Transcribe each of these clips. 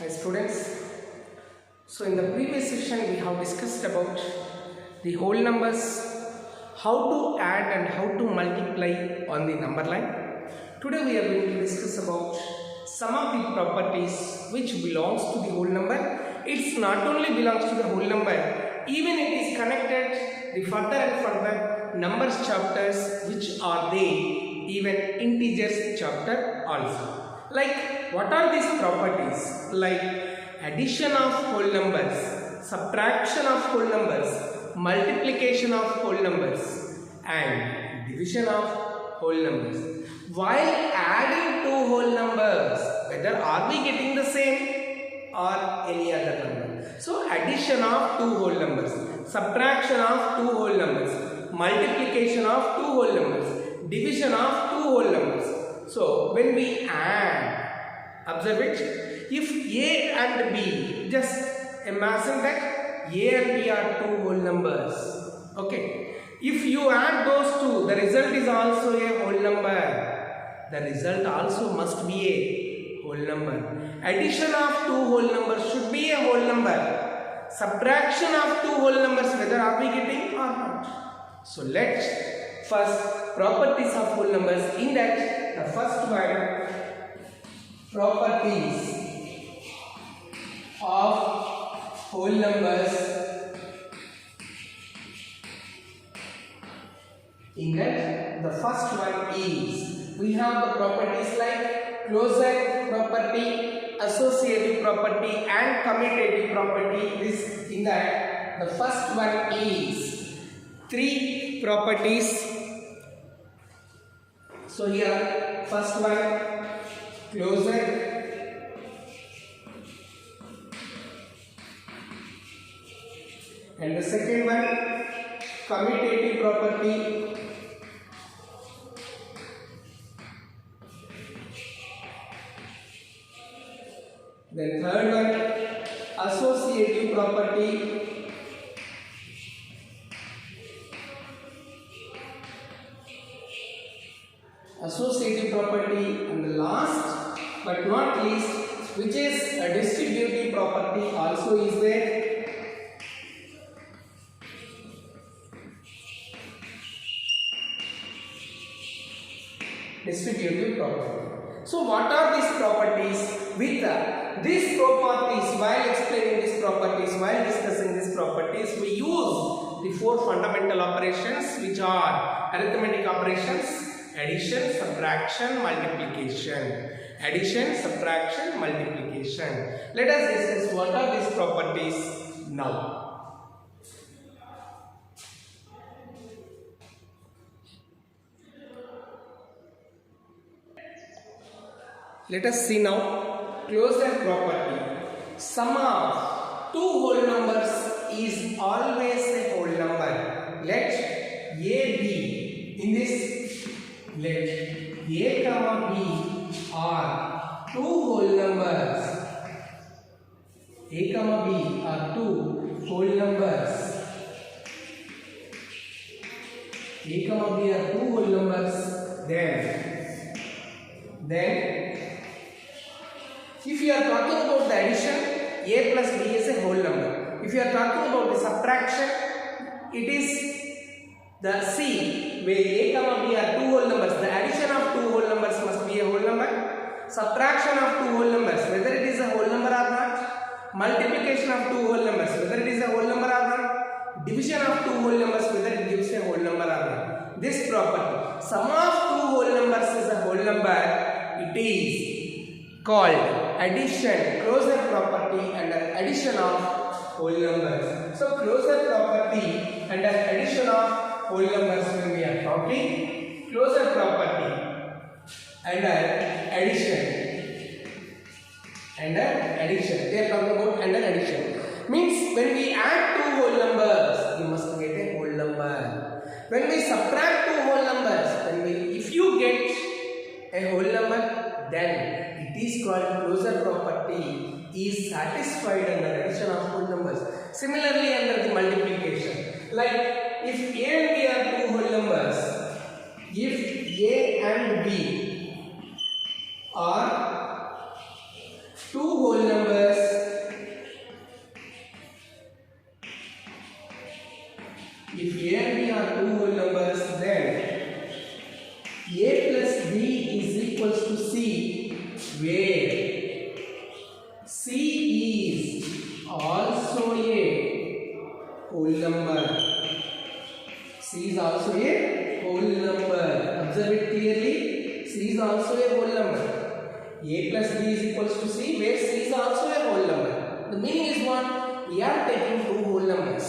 Hi students. So in the previous session we have discussed about the whole numbers, how to add and how to multiply on the number line. Today we are going to discuss about some of the properties which belongs to the whole number. It's not only belongs to the whole number, even it is connected the further and further numbers chapters which are there, even integers chapter also. Like what are these properties? Like addition of whole numbers, subtraction of whole numbers, multiplication of whole numbers and division of whole numbers. While adding two whole numbers, whether are we getting the same or any other number. So addition of two whole numbers, subtraction of two whole numbers, multiplication of two whole numbers, division of two whole numbers. So when we add, observe it, if A and B, just imagine that A and B are two whole numbers. Okay. If you add those two, the result is also a whole number. The result also must be a whole number. Addition of two whole numbers should be a whole number. Subtraction of two whole numbers, whether are we getting or not. So let's first properties of whole numbers. In that, the first one, properties of whole numbers. In that, the first one is, we have the properties like closure property, associative property and commutative property. This in that, the first one is three properties. So here, first one, closure. And the second one, commutative property. Then third one, associative property. Associative property, and the last but not least, which is a distributive property, also is there. Distributive property. So what are these properties? With these properties, while explaining these properties, while discussing these properties, we use the four fundamental operations which are arithmetic operations: addition, subtraction, multiplication. Addition, subtraction, multiplication. Let us discuss what are these properties now. Let us see now closure property. Sum of two whole numbers is always a whole number. Let A B, in this, let A comma B are two whole numbers. A comma B are two whole numbers. A comma B are two whole numbers. Then if you are talking about the addition, A plus B is a whole number. If you are talking about the subtraction, it is the C, where A comma B are two whole numbers. The addition of two whole numbers must be a whole number. Subtraction of two whole numbers, whether it is a whole number or not. Multiplication of two whole numbers, whether it is a whole number or not. Division of two whole numbers, whether it gives a whole number or not. This property, sum of two whole numbers is a whole number. It is called addition, closure property under addition of whole numbers. So closure property under addition of whole numbers, when we are talking closure property under addition, they are talking about under addition. Means when we add two whole numbers, we must get a whole number. When we subtract two whole numbers, if you get a whole number, then it is called closure property is satisfied under addition of whole numbers. Similarly, under the multiplication, like if A and B are two whole numbers, if A and B are two whole numbers, A plus B is equals to C, where C is also a whole number. C is also a whole number. Observe it clearly. C is also a whole number. A plus B is equals to C, where C is also a whole number. The meaning is what? We are taking two whole numbers.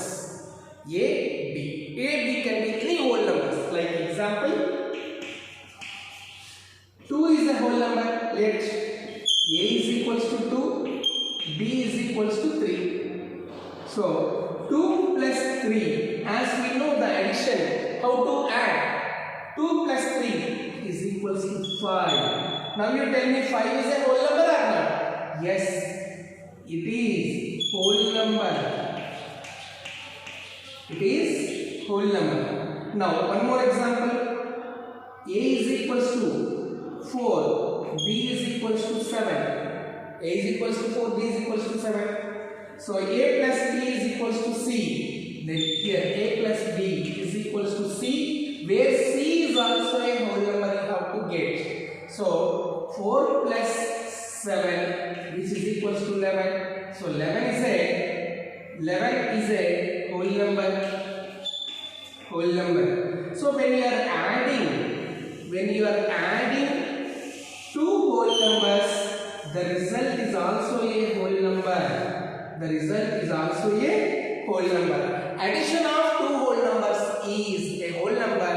A, B. A, B can be any whole numbers. Like example, 2 is a whole number. Let A is equals to 2, B is equals to 3. So 2 plus 3, as we know the addition, how to add? 2 plus 3 is equals to 5. Now you tell me 5 is a whole number or not? Yes, it is whole number. It is whole number. Now one more example. A is equals to 4, B is equals to 7. A is equals to 4, B is equals to 7. So A plus B is equals to C. Then here A plus B is equals to C, where C is also a whole number you have to get. So 4 plus 7, which is equals to 11. So 11 is a whole number. Whole number. So when you are adding two whole numbers, the result is also a whole number. The result is also a whole number. Addition of two whole numbers is a whole number.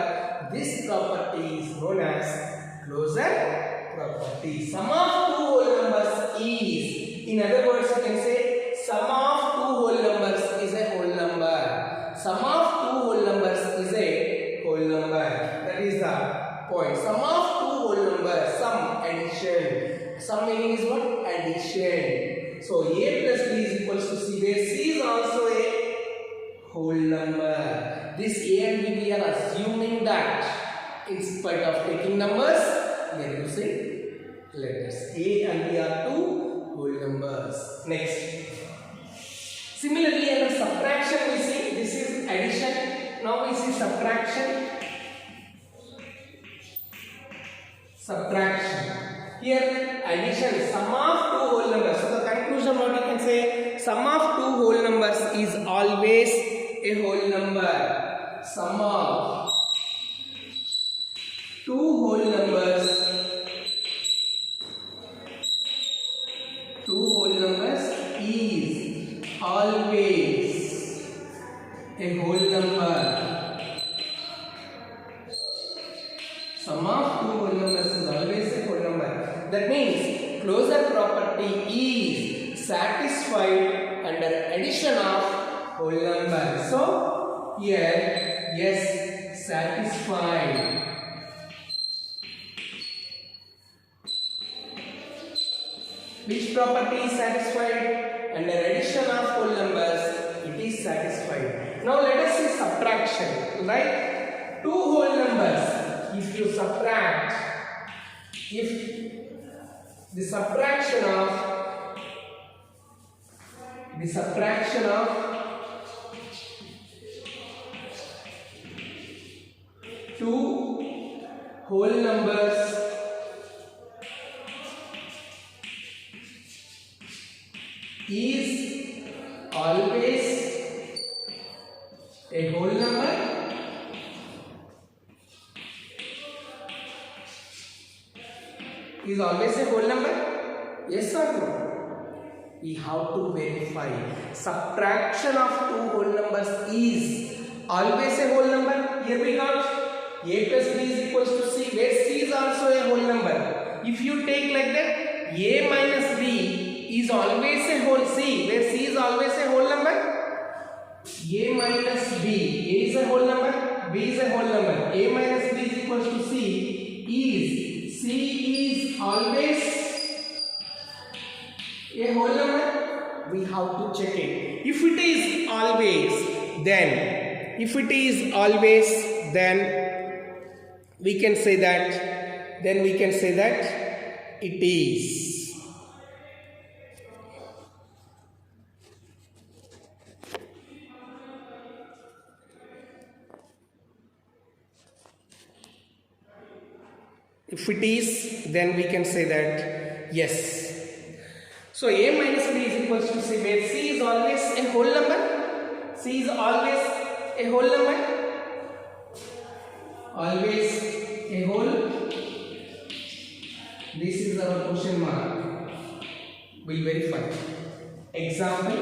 This property is known as closure property. Sum of two whole numbers is, in other words, you can say sum of two whole numbers is a whole number. Sum of two whole numbers is a whole number. That is the point. Sum of two whole numbers, sum, addition. Sum meaning is what? Addition. So A plus B is equals to C, where C is also a whole number. This A and B, we are assuming that in spite of taking numbers, we are using letters. A and B are two whole numbers. Next. Similarly, under subtraction we see, this is addition. Now we see subtraction. Subtraction. Here addition, sum of two whole numbers. So the conclusion what you can say, sum of two whole numbers is always a whole number. Sum of two whole numbers is always a whole number. Sum of two whole numbers is always a whole number. That means closure property is satisfied under addition of whole numbers. So here, yes, satisfied. Which property is satisfied? Under addition of whole numbers, it is satisfied. Now let us see subtraction. Right? Two whole numbers. If you subtract, if the subtraction of two whole numbers is always a whole number, is always a whole number? Yes or no? We have to verify. Subtraction of two whole numbers is always a whole number. Here we got A plus B is equals to C, where C is also a whole number. If you take like that, A minus B is always a whole C, where C is always a whole number. A minus B, A is a whole number, B is a whole number. A minus B is equals to C is, C is always a whole number. We have to check it. If it is always, then we can say that it is. If it is, then we can say that yes. So a minus b is equals to c, where c is always a whole number. C is always a whole number. Always a whole. This is our question mark. We'll verify. Example.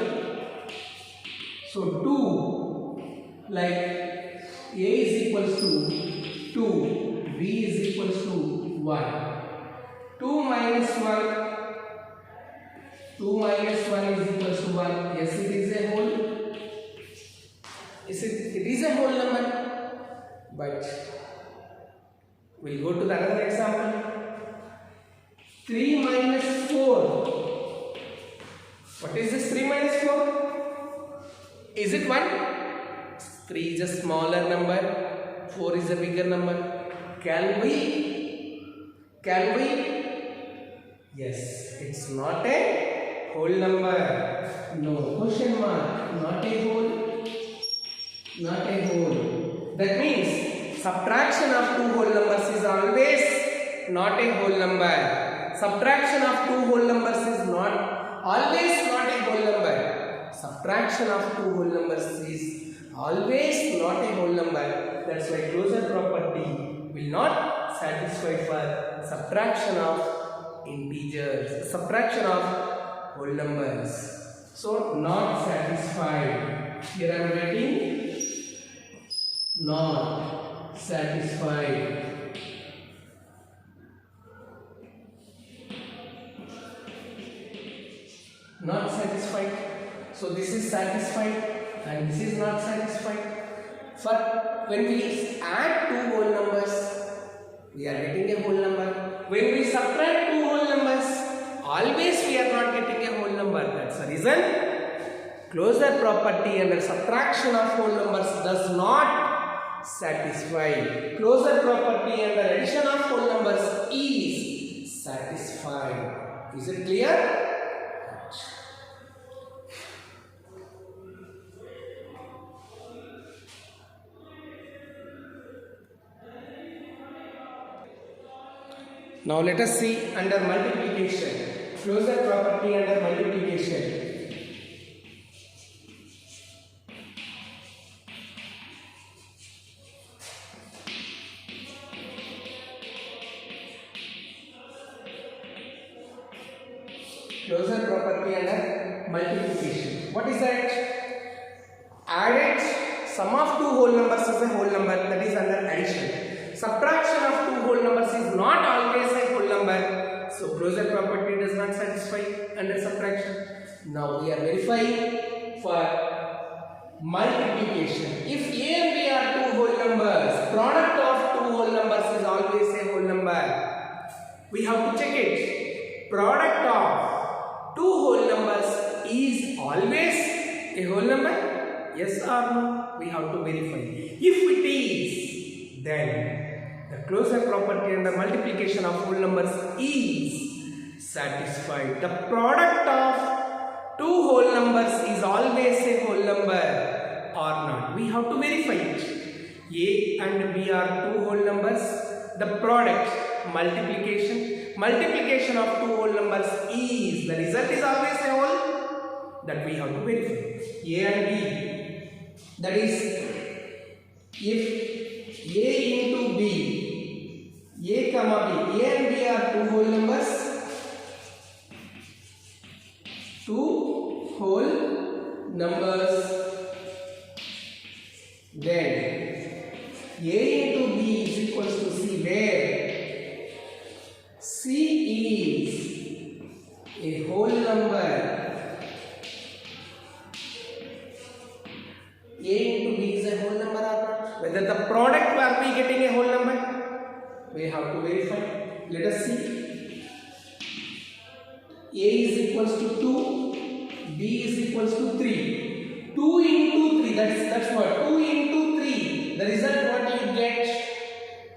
So 2, like a is equals to 2, b is equals to 1. 2 minus 1. 2 minus 1 is equals to 1. Yes, it is a whole. It is a whole number. But we'll go to the another example. 3 minus 4. What is this 3 minus 4? Is it 1? 3 is a smaller number. 4 is a bigger number. Can we? Yes, it's not a whole number. No, question mark. Not a whole. That means subtraction of two whole numbers is always not a whole number. Subtraction of two whole numbers is always not a whole number. Subtraction of two whole numbers is always not a whole number. That's why closure property will not satisfy for subtraction of integers, subtraction of whole numbers. So not satisfied. Here I am writing not satisfied. Not satisfied. So this is satisfied and this is not satisfied. For when we add two whole numbers, we are getting a whole number. When we subtract two whole numbers, always we are not getting a whole number. That's the reason closure property under subtraction of whole numbers does not satisfy. Closure property under addition of whole numbers is satisfied. Is it clear? Now let us see under multiplication. Closure property under multiplication. Closure property under multiplication. What is that? Added sum of two whole numbers is a whole number, that is under addition. Subtraction of two whole numbers is not always a whole number. So closure property does not satisfy under subtraction. Now we are verifying for multiplication. If A and B are two whole numbers, product of two whole numbers is always a whole number. We have to check it. Product of two whole numbers is always a whole number? Yes or no? We have to verify. If it is, then the closure property under multiplication of whole numbers is satisfied. The product of two whole numbers is always a whole number or not. We have to verify it. A and B are two whole numbers. The product multiplication of two whole numbers is, the result is always a whole, that we have to verify. A and B, that is, if A into B, A comma B, A and B are two whole numbers, then A into B is equals to C, where C is a whole number. A into B is a whole number or not? Whether the product are we getting a whole number? We have to verify. Let us see. A is equals to 2, B is equals to 3. 2 into 3, that's what? 2 into 3. The result what you get,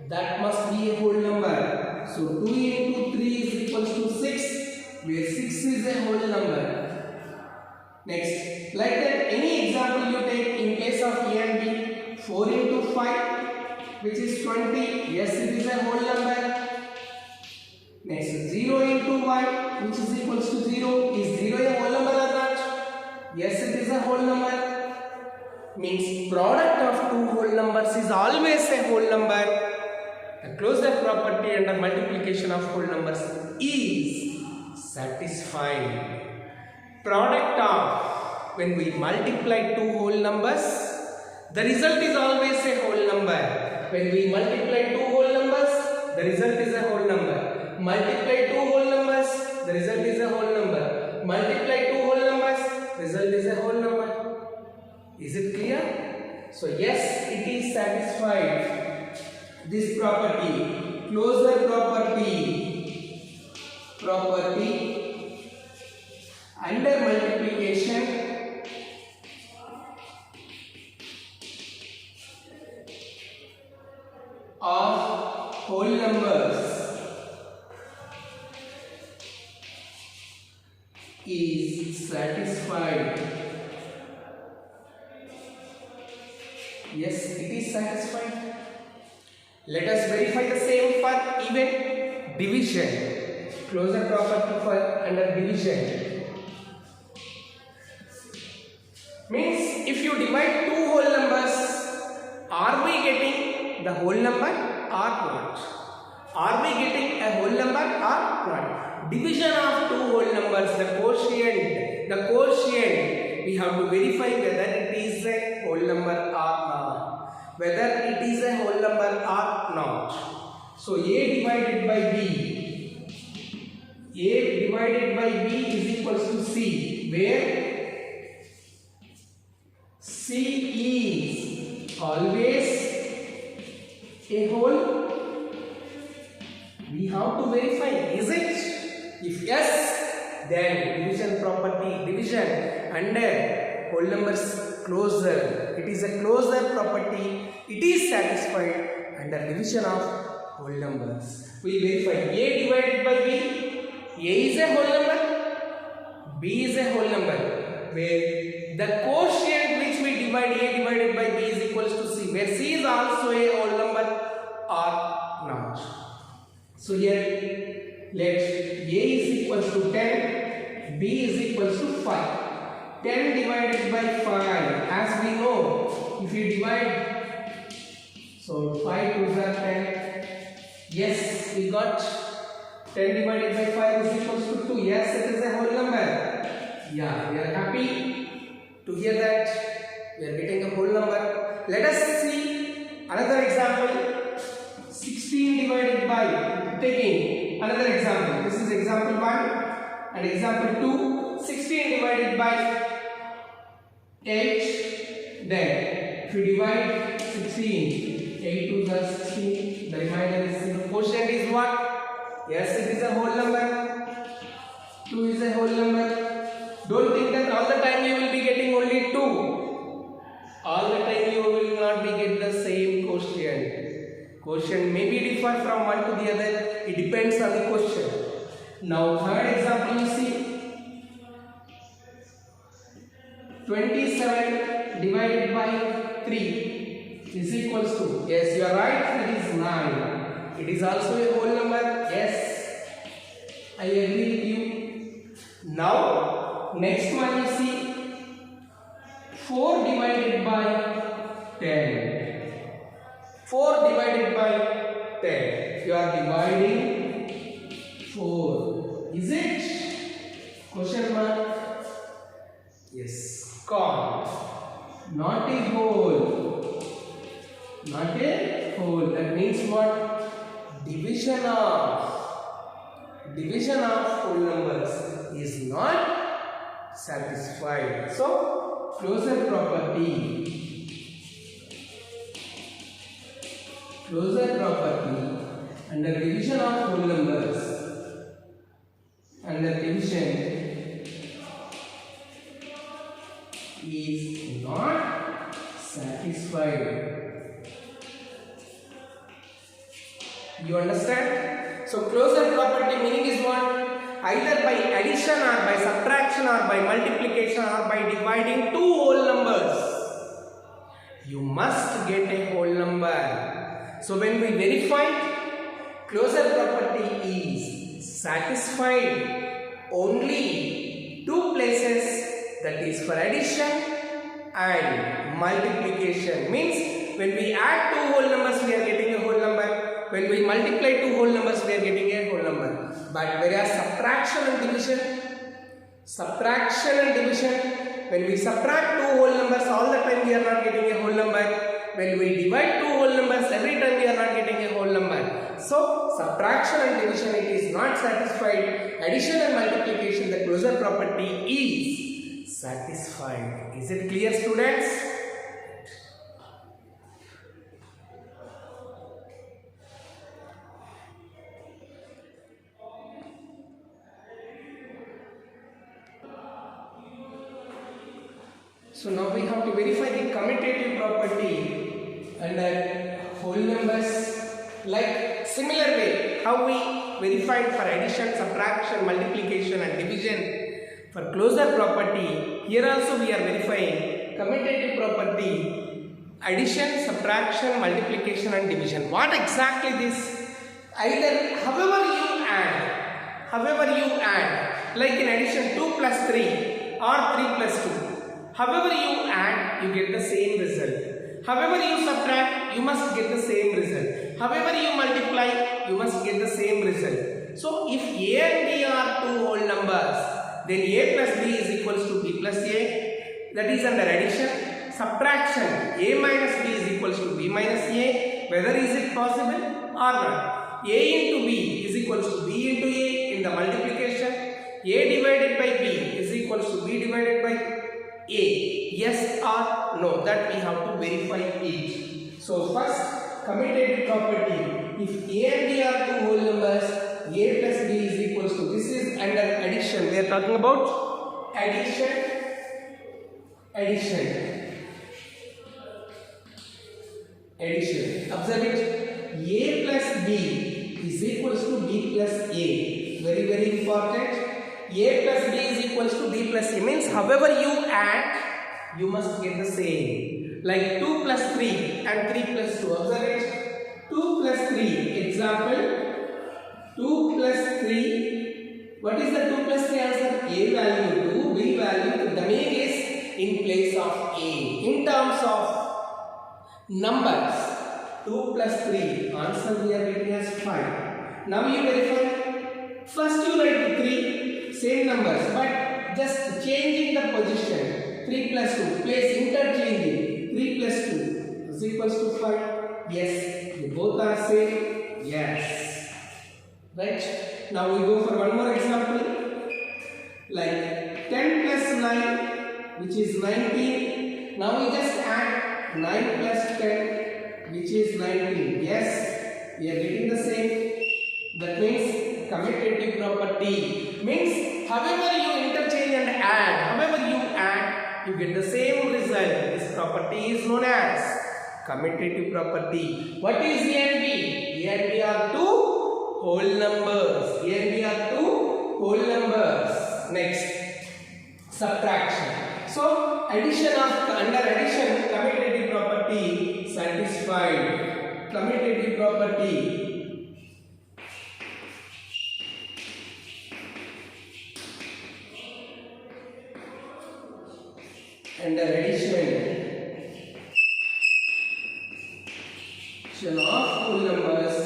that must be a whole number. So 2 into 3 is equals to 6, where 6 is a whole number. Next, like that, any example you take in case of A and B, 4 into 5, which is 20. Yes, it is a whole number. which is equals to 0. Is 0 a whole number or not? Yes, it is a whole number. Means product of two whole numbers is always a whole number. The closure property under multiplication of whole numbers is satisfied. Product of, when we multiply two whole numbers, the result is always a whole number. When we multiply two whole numbers, the result is a whole number. Multiply two whole numbers, the result is a whole number. Multiply two whole numbers, result is a whole number. Is it clear? So yes, it is satisfied. This property, closure property under multiplication of whole numbers is satisfied. Yes, it is satisfied. Let us verify the same for even division. Closure property for under division. Means if you divide two whole numbers, are we getting the whole number or not? Are we getting a whole number or not? Division of two whole numbers, the quotient, we have to verify whether it is a whole number or not. Whether it is a whole number or not. So A divided by B is equals to C, where C is always a whole. We have to verify, is it? If yes, then division under whole numbers closure. It is a closure property. It is satisfied under division of whole numbers. We verify A divided by B. A is a whole number. B is a whole number. Where the quotient which we divide A divided by B is equals to C. Where C is also a whole number or not. So here let A is equals to 10. B is equals to 5. 10 divided by 5, as we know, if you divide, so 5 2s are 10. Yes, we got 10 divided by 5 is equals to 2. Yes, it is a whole number. Yeah, we are happy to hear that we are getting a whole number. Let us see another example. 16 divided by, taking another example. This is example 1 and example 2. 16 divided by 8, then if you divide 16, 8 2s are 16, the remainder is 0. Quotient is what? Yes, it is a whole number. 2 is a whole number. Don't think that all the time you will be getting only 2. All the time you will not be get the same quotient. Quotient may be differ from one to the other. It depends on the question. Now third example you see. 27 divided by 3 is equals to, yes, you are right, that is 9. It is also a whole number. Yes, I agree with you. Now next one you see 4 divided by 10. 4 divided by 10. You are dividing 4. Is it? Question mark. Yes. Called not a whole. Not a whole. That means what? Division of whole numbers is not satisfied. So closure property under division of whole numbers, under division is not satisfied. You understand? So closure property meaning is what? Either by addition or by subtraction or by multiplication or by dividing two whole numbers, you must get a whole number. So when we verify, closure property is satisfied only two places, that is for addition and multiplication. Means when we add two whole numbers we are getting a whole number, when we multiply two whole numbers we are getting a whole number. But whereas subtraction and division, when we subtract two whole numbers all the time we are not getting a whole number. When we divide two whole numbers every time we are not getting a whole number. So subtraction and division it is not satisfied. Addition and multiplication, the closure property is satisfied. Is it clear, students? So now we have to verify the commutative property under whole numbers. Like similar way how we verified for addition, subtraction, multiplication and division for closure property, here also we are verifying commutative property, addition, subtraction, multiplication and division. What exactly this? Either however you add, like in addition 2 plus 3 or 3 plus 2, however you add you get the same result. However you subtract, you must get the same result. However you multiply, you must get the same result. So if A and B are two whole numbers, then A plus B is equals to B plus A. That is under addition. Subtraction, A minus B is equals to B minus A. Whether is it possible or not? A into B is equals to B into A in the multiplication. A divided by B is equals to B divided by A. Yes or no, that we have to verify it. So first commutative property, if A and B are two whole numbers, A plus B is equals to, this is under addition, we are talking about addition. Observe it, A plus B is equals to B plus A, very important. A plus B is equals to B plus A means however you add, you must get the same. Like 2 plus 3 and 3 plus 2. Observe it. 2 plus 3. Example. 2 plus 3. What is the 2 plus 3 answer? A value 2, B value 2. The meaning is in place of A. In terms of numbers. 2 plus 3. Answer we are getting as 5. Now you verify. First you write 3. Same numbers. But just changing the position. 3 plus 2, place interchanging, 3 plus 2 is equals to 5, yes, they both are same, yes, right. Now we go for one more example, like 10 plus 9 which is 19, now we just add 9 plus 10 which is 19, yes, we are getting the same, that means commutative property, means however you interchange and add, you get the same result. This property is known as commutative property. What is A and B? A and B are two whole numbers. A and B are two whole numbers. Next, subtraction. So, under addition, commutative property satisfied. Commutative property. Under addition of whole numbers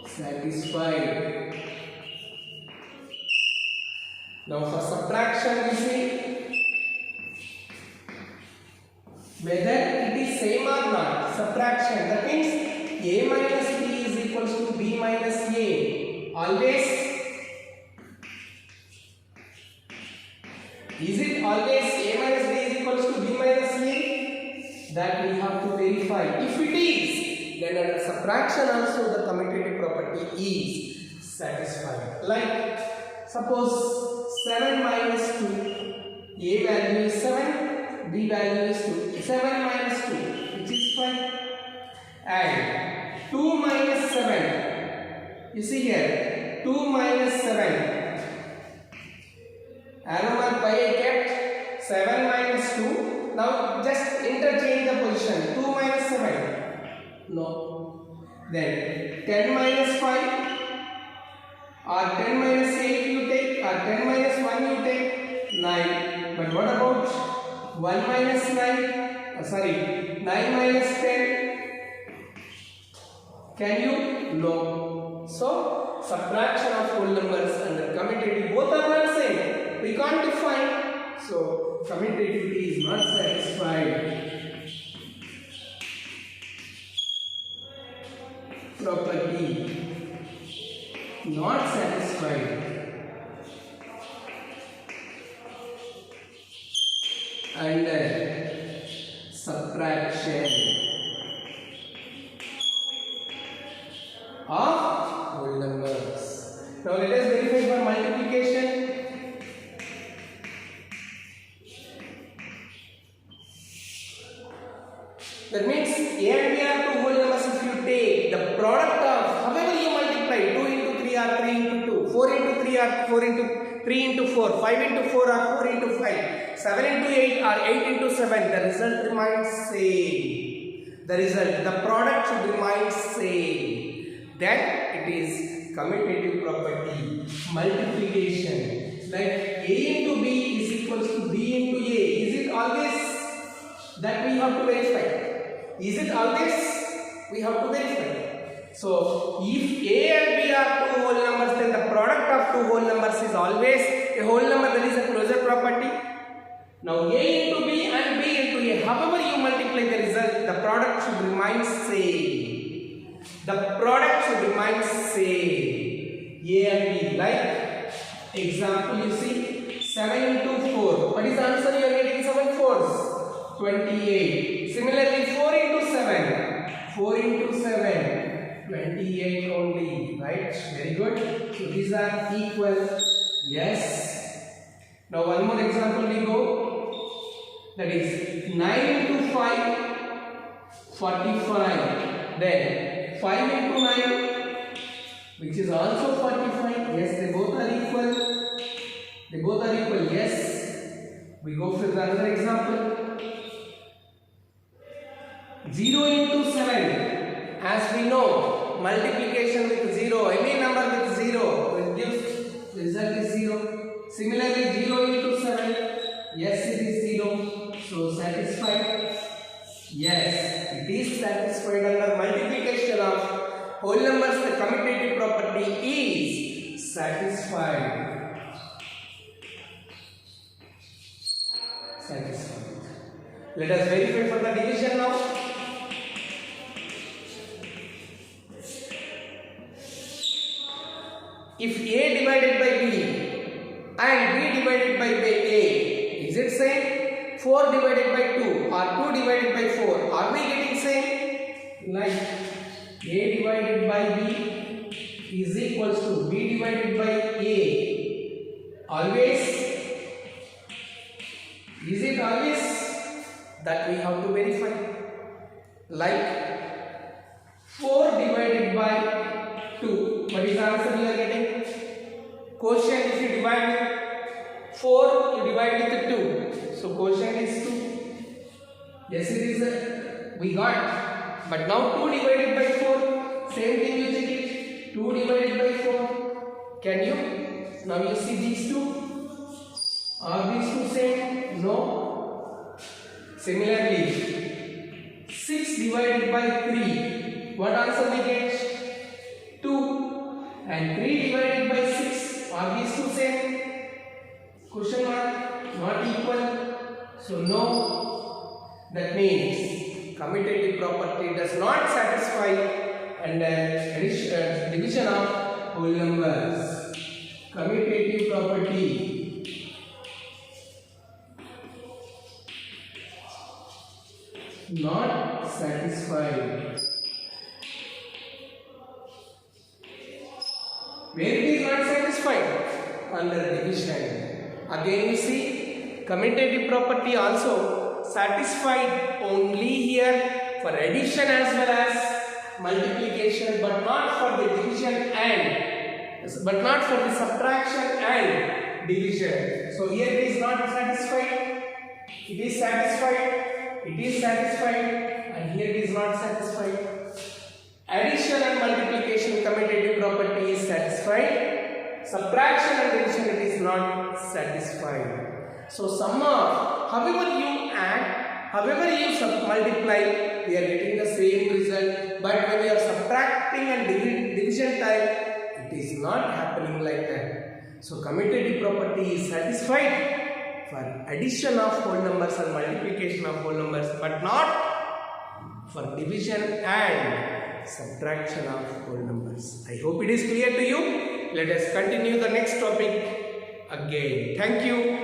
satisfied. Now for subtraction we see whether it is same or not. Subtraction, that means A minus B is equals to B minus A. Always. Is it always A minus B is equals to B minus A? That we have to verify. If it is, then under subtraction also the commutative property is satisfied. Like suppose 7 minus 2, A value is 7, B value is 2. 7 minus 2, which is 5. And 2 minus 7, you see here, 2 minus 7. Arrow mark by I kept 7 minus 2. Now just interchange the position. 2 minus 7. No. Then 10 minus 5 or 10 minus 8 you take, or 10 minus 1 you take, 9. But what about 1 minus 9? 9 minus 10? Can you? No. So, subtraction of whole numbers under commutative, both are not same. We can't define. So, commutativity is not satisfied. Property not satisfied under subtraction of whole numbers. Now let us verify for multiplication. That means A and B are two whole numbers. If you take the product of, however you multiply, 2 into 3 or 3 into 2, 4 into 3 or 4 into 3 into 4, 5 into 4 or 4 into 5, 7 into 8 or 8 into 7, the result remains same. The product should remain same. Then it is commutative property, multiplication. Like A into B is equals to B into A. Is it always? That we have to verify. Is it always? We have to verify. So, if A and B are two whole numbers, then the product of two whole numbers is always a whole number. That is a closure property. Now, A into B and B into A, however you multiply the result, the product should remain same. The product should remain same. A and B. Like, example, you see, 7 into 4. What is the answer you are getting? 7 fours. 28. Similarly, 4 into 7. 4 into 7. 28 only. Right? Very good. So, these are equal. Yes. Now, one more example we go. That is 9 into 5. 45. Then 5 into 9. Which is also 45. Yes, they both are equal. They both are equal. Yes. We go for another example. 0 into 7, as we know, multiplication with 0, any number with 0 will give result is 0. Similarly, 0 into 7, yes, it is 0. So, satisfied? Yes, it is satisfied under multiplication of whole numbers. The commutative property is satisfied. Satisfied. Let us verify for the division now. If A divided by B and B divided by A, is it same? 4 divided by 2 or 2 divided by 4, are we getting same? Like A divided by B is equals to B divided by A. Always? Is it always? That we have to verify. Like 4 divided by 2. What is the answer you are getting? Quotient, if you divide with 4, you divide with 2. So, quotient is 2. Yes, it is we got. But now 2 divided by 4, same thing you check it. 2 divided by 4. Can you? Now you see these two. Are these two same? No. Similarly, 6 divided by 3. What answer we get? 2. And 3 divided by 6, are these two same? Question mark, not equal. So, no. That means commutative property does not satisfy under division of whole numbers. Commutative property not satisfied. Where it is not satisfied? Under division. Again we see commutative property also satisfied only here for addition as well as multiplication, but not for the division and subtraction and division. So here it is not satisfied. It is satisfied. It is satisfied, and here it is not satisfied. Addition subtraction and division it is not satisfied. So sum of, however you add, however you multiply, we are getting the same result. But when you are subtracting and division type, it is not happening like that. So commutative property is satisfied for addition of whole numbers and multiplication of whole numbers, but not for division and subtraction of whole numbers. I hope it is clear to you. Let us continue the next topic again. Thank you.